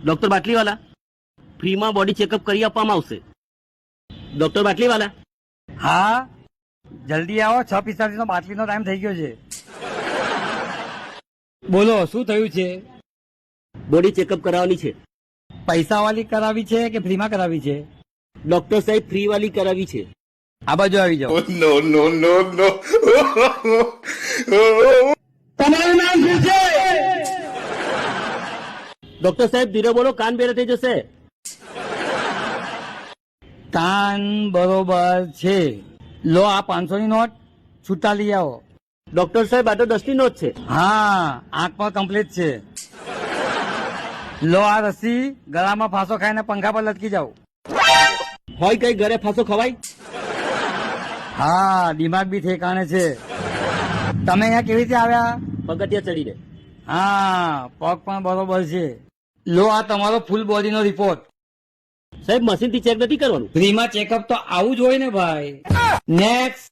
Doctor બાટલીવાલા, ફ્રીમાં body checkup કરી આપવામાં આવશે. ડોક્ટર બાટલીવાલા. હા જલ્દી આવો, 6:45 નો બાટલીનો ટાઈમ થઈ ગયો છે. બોલો શું થયું છે? બોડી ચેકઅપ કરાવવાની છે. પૈસા વાળી કરાવી છે કે ફ્રીમાં કરાવી છે? ડોક્ટર સાહેબ ફ્રી વાળી કરાવી છે. આ બાજુ આવી જાઓ. તમારું નામ શું છે? ડોક્ટર સાહેબ ધીરે બોલો, કાન બેરે થઈ જશે. કાન બરોબર છે. લો આ 500 ની નોટ, છૂટા લઈ આવો. ડોક્ટર સાહેબ આ તો 10 ની નોટ છે. હા આંખ પણ કમ્પ્લીટ છે. લો આ રસી, ગળામાં ફાંસો ખાઈને પંખા પર લટકી જાઓ. હોય કઈ ઘરે ફાંસો ખવાય? હા દિમાગ બી ઠેકાણે છે. તમે અહીંયા કેવી રીતે આવ્યા? પગથિયા ચડીને. હા પગ પણ બરોબર છે. લો આ તમારો ફૂલ બોડીનો રિપોર્ટ. સાહેબ મશીનથી ચેક નથી કરવાનું. ફ્રીમાં ચેકઅપ તો આવું જ હોય ને ભાઈ. નેક્સ્ટ.